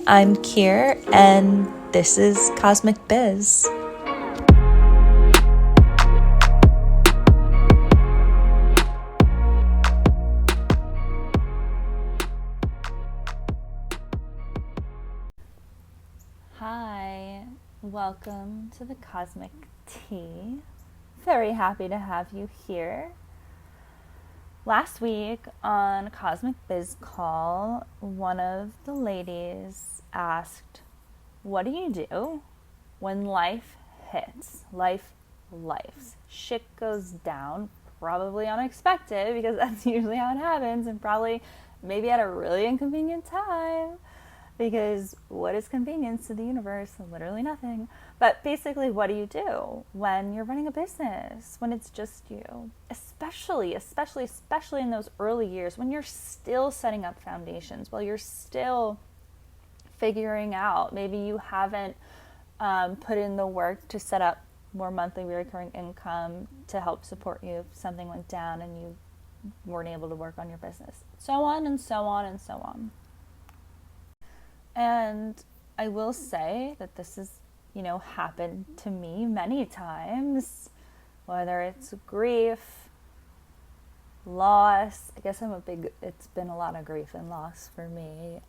I'm Kier, and this is Cosmic Biz. Hi, welcome to the Cosmic Tea. Very happy to have you here. Last week on Cosmic Biz Call, one of the ladies asked, what do you do when life hits? Life lifes. Shit goes down, probably unexpected, because that's usually how it happens, and probably maybe at a really inconvenient time. Because what is convenience to the universe? Literally nothing. But basically, what do you do when you're running a business, when it's just you? Especially in those early years, when you're still setting up foundations, while you're still figuring out, maybe you haven't put in the work to set up more monthly recurring income to help support you if something went down and you weren't able to work on your business. So on and so on and so on. And I will say that this has, happened to me many times, whether it's grief, loss. I guess it's been a lot of grief and loss for me.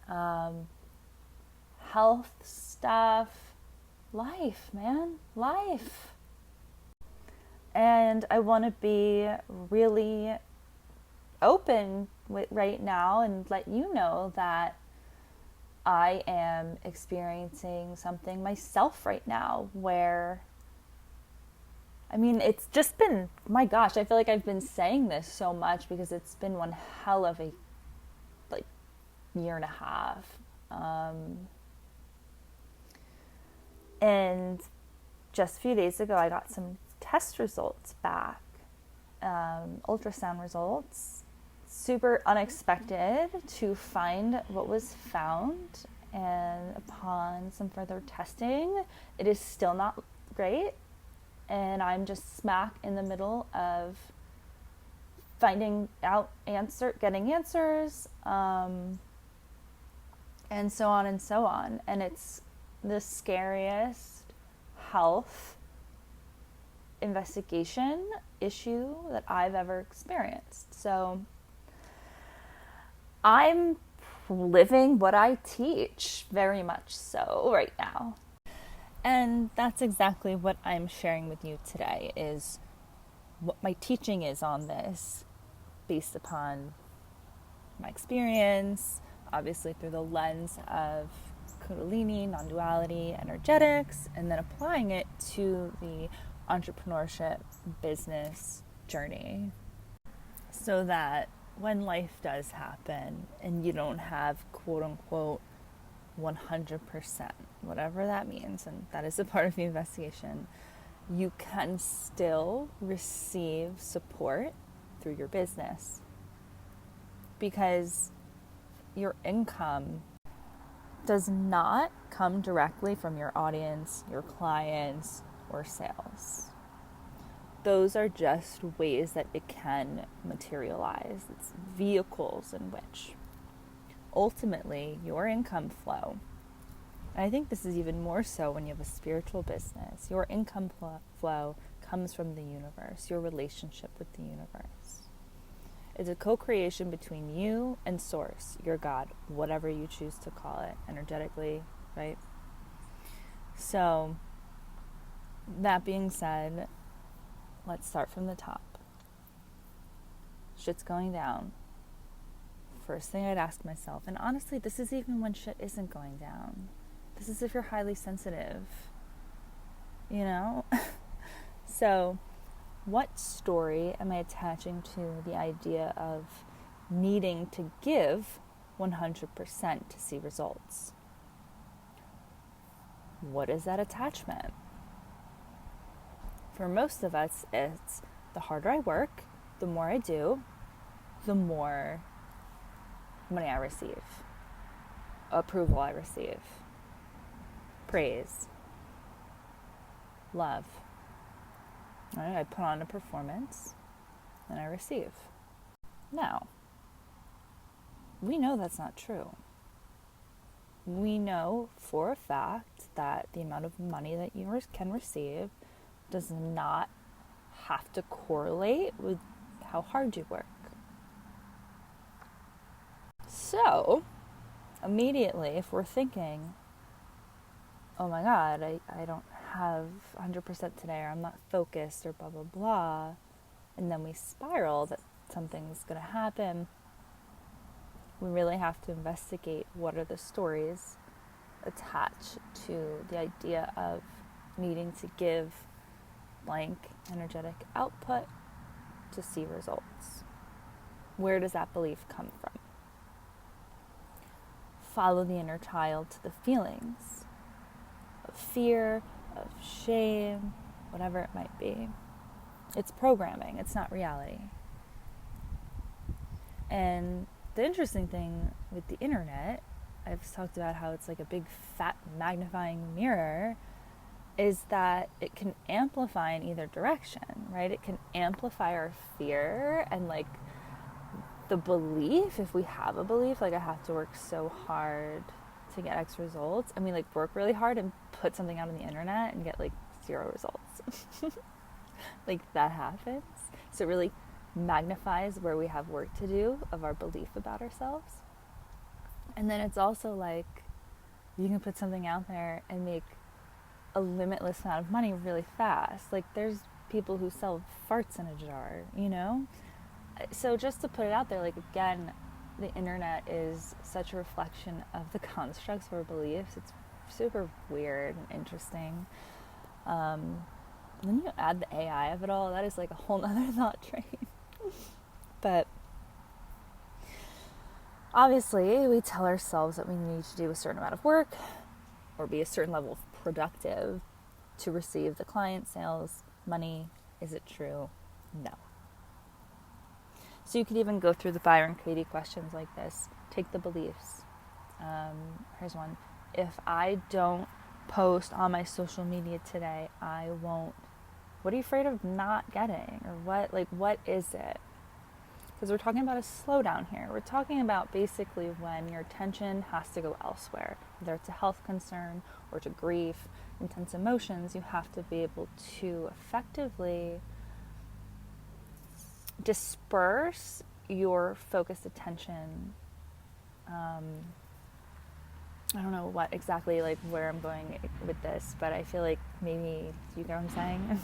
Health stuff, life, man, life. And I want to be really open right now and let you know that I am experiencing something myself right now where, it's just been, my gosh, I feel like I've been saying this so much because it's been one hell of a, year and a half. And just a few days ago, I got some test results back, ultrasound results. Super unexpected to find what was found, and upon some further testing, it is still not great, and I'm just smack in the middle of getting answers, and so on and so on, and it's the scariest health investigation issue that I've ever experienced. So I'm living what I teach, very much so right now. And that's exactly what I'm sharing with you today, is what my teaching is on this, based upon my experience, obviously through the lens of Kundalini, non-duality, energetics, and then applying it to the entrepreneurship business journey, so that when life does happen and you don't have quote unquote 100%, whatever that means, and that is a part of the investigation, you can still receive support through your business, because your income does not come directly from your audience, your clients, or sales. Those are just ways that it can materialize. It's vehicles in which ultimately your income flow, and I think this is even more so when you have a spiritual business, your income flow comes from the universe, your relationship with the universe. It's a co-creation between you and Source, your God, whatever you choose to call it, energetically, right? So, that being said, let's start from the top. Shit's going down. First thing I'd ask myself, and honestly, this is even when shit isn't going down. This is if you're highly sensitive, So, what story am I attaching to the idea of needing to give 100% to see results? What is that attachment? For most of us, it's the harder I work, the more I do, the more money I receive, approval I receive, praise, love. Right? I put on a performance and I receive. Now, we know that's not true. we know for a fact that the amount of money that you can receive does not have to correlate with how hard you work. So, immediately, if we're thinking, oh my God, I don't have 100% today, or I'm not focused, or blah, blah, blah, and then we spiral that something's going to happen, we really have to investigate what are the stories attached to the idea of needing to give blank energetic output to see results. Where does that belief come from? Follow the inner child to the feelings of fear, of shame, whatever it might be. It's programming, it's not reality. And the interesting thing with the internet, I've talked about how it's like a big fat magnifying mirror, is that it can amplify in either direction, right? It can amplify our fear and like the belief, if we have a belief, like I have to work so hard to get X results, and we like work really hard and put something out on the internet and get like 0 results. Like that happens. So it really magnifies where we have work to do of our belief about ourselves. And then it's also like you can put something out there and make a limitless amount of money really fast. Like there's people who sell farts in a jar, you know? So just to put it out there, like again, the internet is such a reflection of the constructs of our beliefs. It's super weird and interesting. Then you add the AI of it all, that is like a whole nother thought train. But obviously we tell ourselves that we need to do a certain amount of work or be a certain level of productive to receive the client sales, money. Is it true? No. So you could even go through the Byron Katie questions like this. Take the beliefs. Here's one. If I don't post on my social media today, I won't. What are you afraid of not getting? Or what is it? Because we're talking about a slowdown here. We're talking about basically when your attention has to go elsewhere, whether it's a health concern or to grief, intense emotions. You have to be able to effectively disperse your focused attention. I don't know what exactly, like where I'm going with this, but I feel like maybe you get what I'm saying.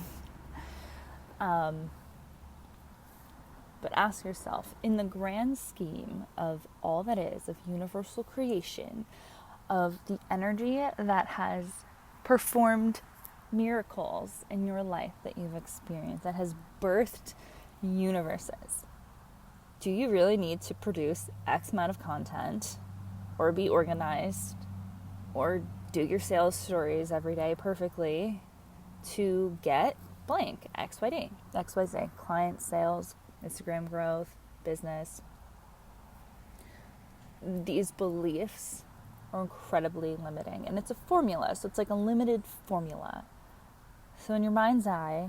But ask yourself, in the grand scheme of all that is, of universal creation, of the energy that has performed miracles in your life that you've experienced, that has birthed universes, do you really need to produce X amount of content or be organized or do your sales stories every day perfectly to get blank XYZ, client sales, Instagram growth, business? These beliefs are incredibly limiting, and it's a formula, so it's like a limited formula. So in your mind's eye,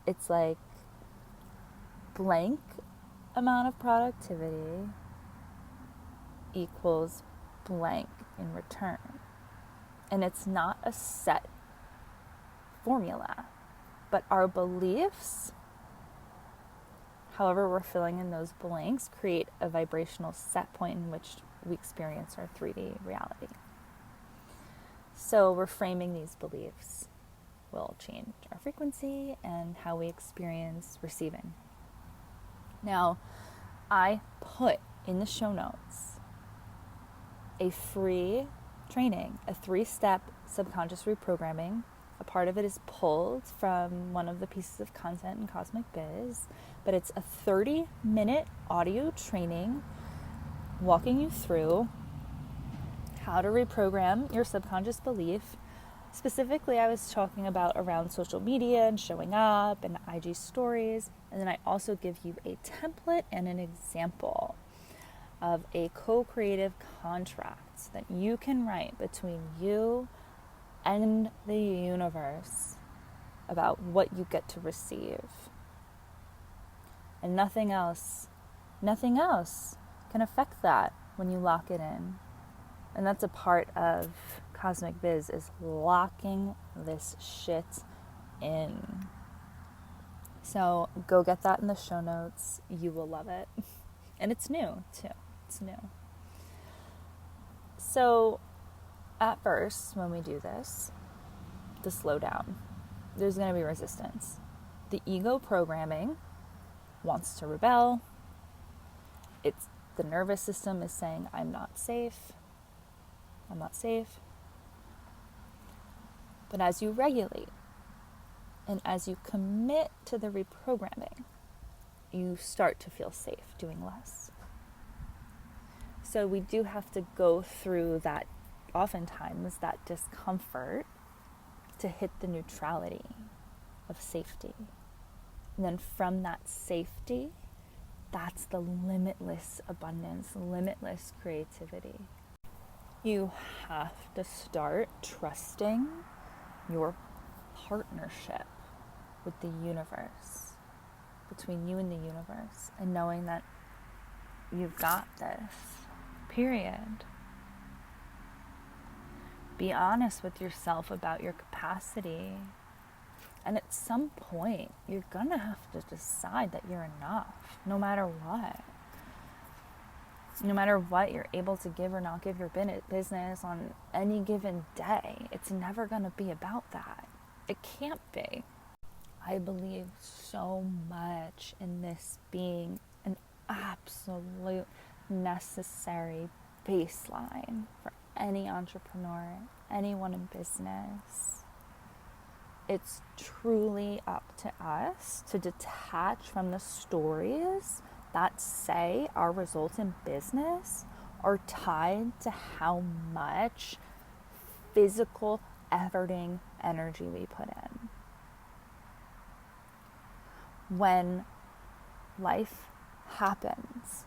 it's like blank amount of productivity equals blank in return. And it's not a set formula, but our beliefs, however we're filling in those blanks, create a vibrational set point in which we experience our 3D reality. So reframing these beliefs will change our frequency and how we experience receiving. Now, I put in the show notes a free training, a 3-step subconscious reprogramming. A part of it is pulled from one of the pieces of content in Cosmic Biz, but it's a 30-minute audio training walking you through how to reprogram your subconscious belief. Specifically, I was talking about around social media and showing up and IG stories. And then I also give you a template and an example of a co-creative contract that you can write between you and the universe about what you get to receive. And nothing else can affect that when you lock it in. And that's a part of Cosmic Biz, is locking this shit in. So go get that in the show notes. You will love it. And it's new, too. It's new. So at first, when we do this, the slowdown, there's going to be resistance. The ego programming wants to rebel. The nervous system is saying, I'm not safe. I'm not safe. But as you regulate and as you commit to the reprogramming, you start to feel safe doing less. So we do have to go through that, oftentimes, that discomfort to hit the neutrality of safety. And then from that safety, that's the limitless abundance, limitless creativity. You have to start trusting your partnership with the universe, between you and the universe, and knowing that you've got this, period. Be honest with yourself about your capacity. And at some point, you're going to have to decide that you're enough, no matter what. No matter what you're able to give or not give your business on any given day, it's never going to be about that. It can't be. I believe so much in this being an absolute necessary baseline for any entrepreneur, anyone in business. It's truly up to us to detach from the stories that say our results in business are tied to how much physical efforting energy we put in. When life happens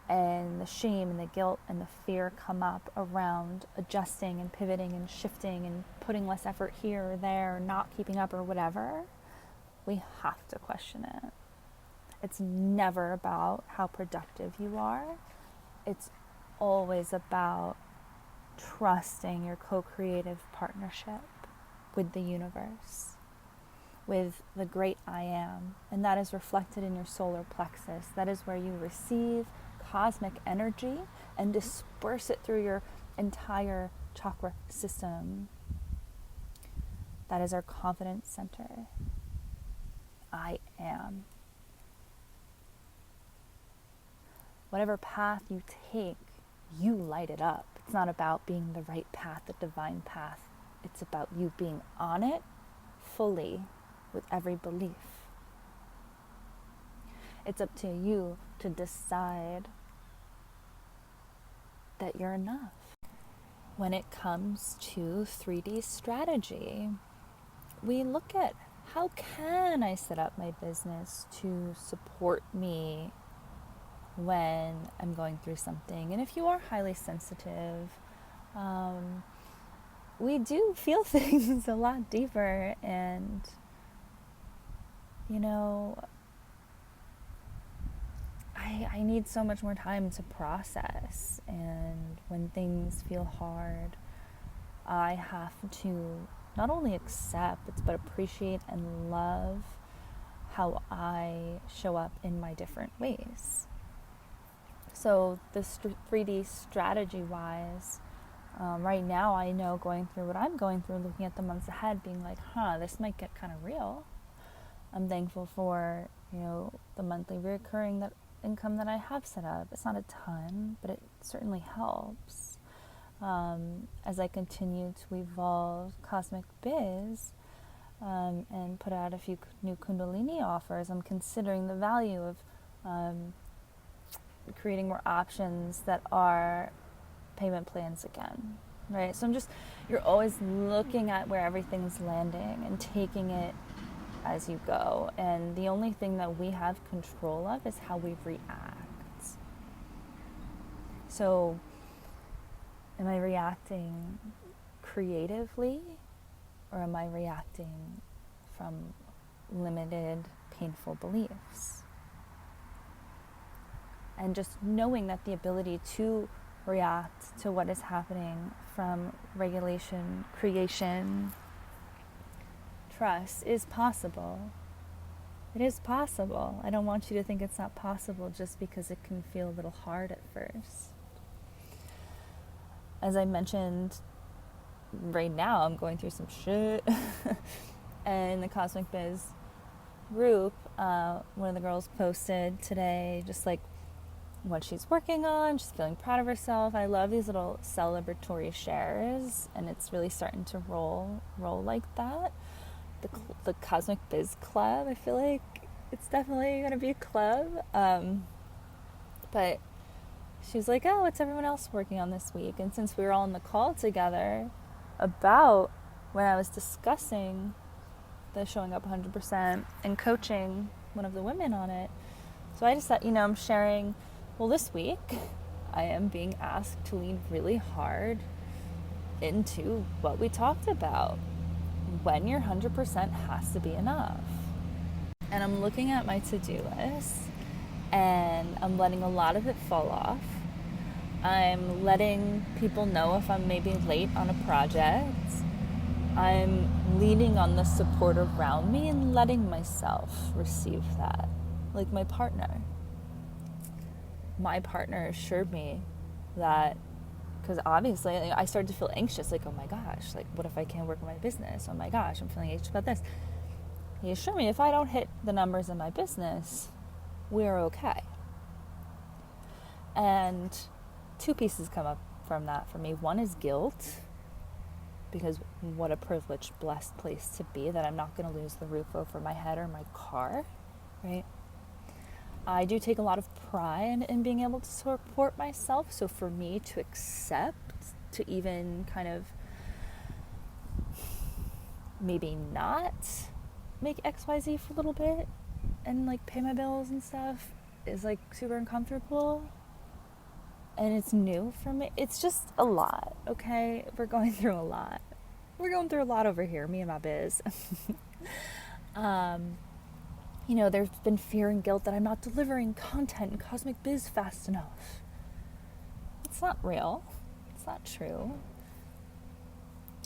and the shame and the guilt and the fear come up around adjusting and pivoting and shifting and putting less effort here or there, not keeping up or whatever, we have to question it. It's never about how productive you are. It's always about trusting your co-creative partnership with the universe, with the great I am. And that is reflected in your solar plexus. That is where you receive cosmic energy and disperse it through your entire chakra system. That is our confidence center. I am. Whatever path you take, you light it up. It's not about being the right path, the divine path. It's about you being on it fully with every belief. It's up to you to decide that you're enough. When it comes to 3D strategy, we look at how can I set up my business to support me when I'm going through something. And if you are highly sensitive, we do feel things a lot deeper, and I need so much more time to process. And when things feel hard, I have to not only accept, but appreciate and love how I show up in my different ways. So this 3D strategy-wise, right now I know, going through what I'm going through, looking at the months ahead, being like, this might get kind of real. I'm thankful for, the monthly recurring income that I have set up. It's not a ton, but it certainly helps. As I continue to evolve Cosmic Biz and put out a few new Kundalini offers, I'm considering the value of creating more options that are payment plans again, right? So you're always looking at where everything's landing and taking it as you go. And the only thing that we have control of is how we react. So am I reacting creatively, or am I reacting from limited, painful beliefs? And just knowing that the ability to react to what is happening from regulation, creation, trust is possible. It is possible. I don't want you to think it's not possible just because it can feel a little hard at first. As I mentioned, right now I'm going through some shit. And the Cosmic Biz group, one of the girls posted today just like what she's working on. She's feeling proud of herself. I love these little celebratory shares, and it's really starting to roll like that. The Cosmic Biz Club, I feel like it's definitely going to be a club. But she was like, oh, what's everyone else working on this week? And since we were all in the call together about when I was discussing the showing up 100% and coaching one of the women on it, so I just thought, I'm sharing, well, this week I am being asked to lean really hard into what we talked about. When your 100% has to be enough. And I'm looking at my to-do list and I'm letting a lot of it fall off. I'm letting people know if I'm maybe late on a project. I'm leaning on the support around me and letting myself receive that. Like my partner. My partner assured me that, because obviously I started to feel anxious, like, oh my gosh, like what if I can't work in my business? Oh my gosh, I'm feeling anxious about this. He assured me if I don't hit the numbers in my business, we're okay. And two pieces come up from that for me. One is guilt, because what a privileged, blessed place to be, that I'm not going to lose the roof over my head or my car, right? I do take a lot of pride in being able to support myself. So for me to accept, to even kind of maybe not make XYZ for a little bit and like pay my bills and stuff is like super uncomfortable. And it's new for me. It's just a lot, okay? We're going through a lot. We're going through a lot over here, me and my biz. There's been fear and guilt that I'm not delivering content in Cosmic Biz fast enough. It's not real. It's not true.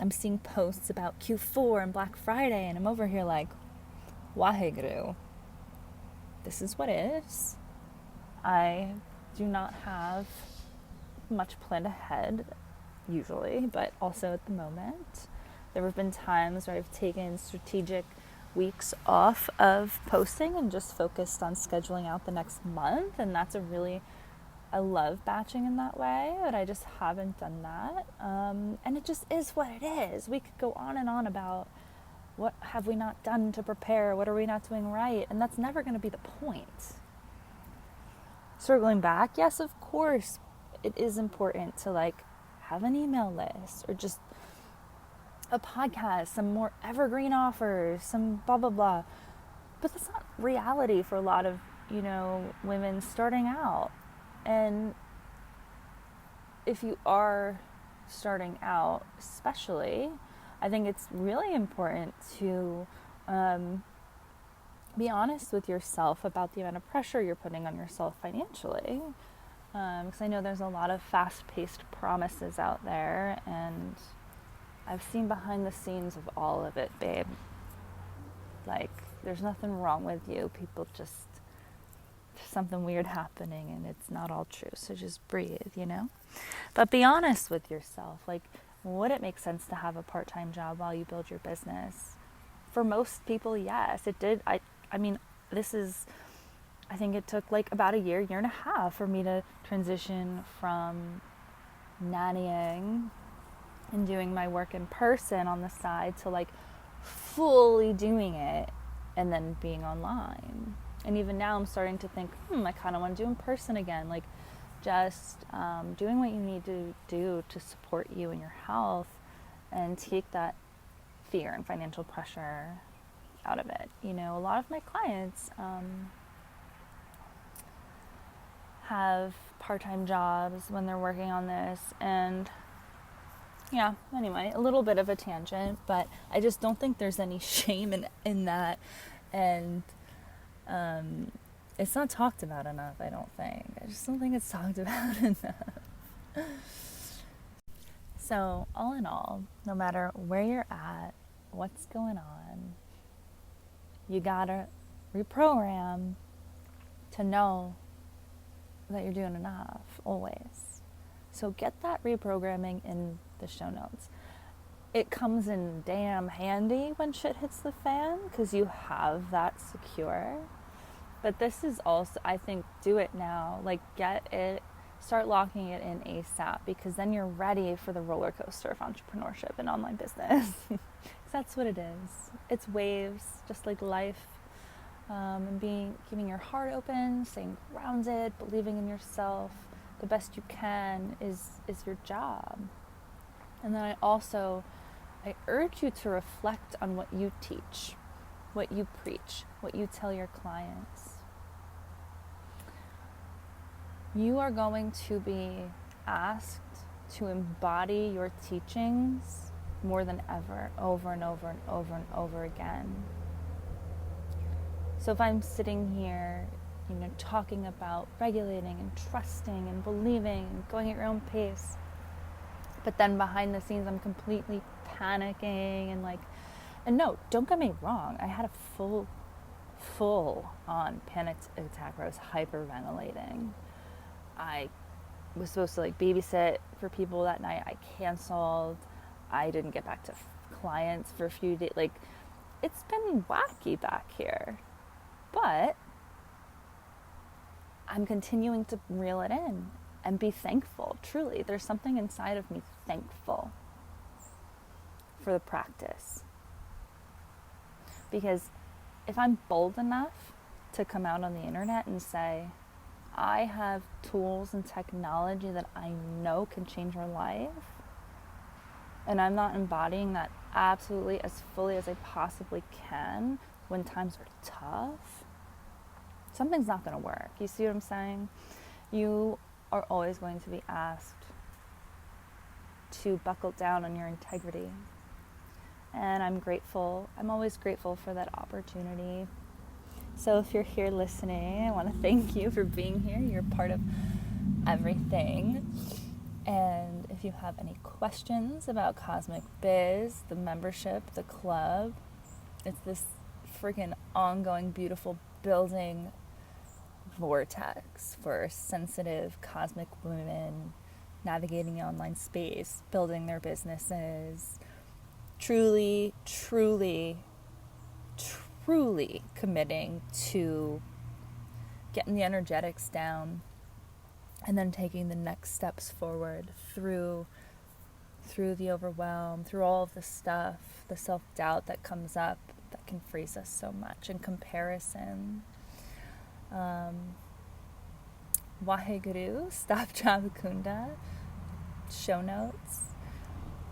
I'm seeing posts about Q4 and Black Friday, and I'm over here like, 𝗲𝗗𝗃𝗧𝗓. This is what is. I do not have much planned ahead, usually, but also at the moment. There have been times where I've taken strategic weeks off of posting and just focused on scheduling out the next month, and I love batching in that way, but I just haven't done that, and it just is what it is. We could go on and on about what have we not done to prepare, what are we not doing right, and that's never going to be the point. Circling back, yes, of course it is important to like have an email list or just a podcast, some more evergreen offers, some blah, blah, blah. But that's not reality for a lot of, women starting out. And if you are starting out, especially, I think it's really important to be honest with yourself about the amount of pressure you're putting on yourself financially. Because I know there's a lot of fast-paced promises out there, and I've seen behind the scenes of all of it, babe. Like, there's nothing wrong with you. People just, there's something weird happening and it's not all true. So just breathe, But be honest with yourself. Like, would it make sense to have a part-time job while you build your business? For most people, yes, it did. I think it took like about a year and a half for me to transition from nannying and doing my work in person on the side to like fully doing it and then being online. And even now I'm starting to think, I kind of want to do in person again. Like just doing what you need to do to support you and your health and take that fear and financial pressure out of it. A lot of my clients have part-time jobs when they're working on this, and yeah, anyway, a little bit of a tangent, but I just don't think there's any shame in that, and it's not talked about enough, I don't think. I just don't think it's talked about enough. So, all in all, no matter where you're at, what's going on, you gotta reprogram to know that you're doing enough, always. So get that reprogramming in the show notes. It comes in damn handy when shit hits the fan, because you have that secure. But this is also, I think, do it now. Like, get it, start locking it in ASAP, because then you're ready for the roller coaster of entrepreneurship and online business. That's what it is. It's waves, just like life. And keeping your heart open, staying grounded, believing in yourself the best you can is your job. And then I urge you to reflect on what you teach, what you preach, what you tell your clients. You are going to be asked to embody your teachings more than ever, over and over and over and over again. So if I'm sitting here, talking about regulating and trusting and believing and going at your own pace, but then behind the scenes I'm completely panicking and no, don't get me wrong, I had a full on panic attack where I was hyperventilating. I was supposed to babysit for people that night. I canceled. I didn't get back to clients for a few days. It's been wacky back here. But I'm continuing to reel it in and be thankful. Truly, there's something inside of me thankful for the practice. Because if I'm bold enough to come out on the internet and say, I have tools and technology that I know can change your life, and I'm not embodying that absolutely as fully as I possibly can when times are tough, something's not going to work. You see what I'm saying? You are always going to be asked to buckle down on your integrity. And I'm grateful. I'm always grateful for that opportunity. So if you're here listening, I want to thank you for being here. You're part of everything. And if you have any questions about Cosmic Biz, the membership, the club, it's this freaking ongoing, beautiful building vortex for sensitive cosmic women navigating the online space, building their businesses, truly committing to getting the energetics down and then taking the next steps forward through the overwhelm, through all of the stuff, the self-doubt that comes up that can freeze us so much in comparison. 𝗲𝗲𝗶𝘀𝗲, show notes,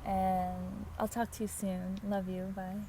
and I'll talk to you soon. Love you. Bye.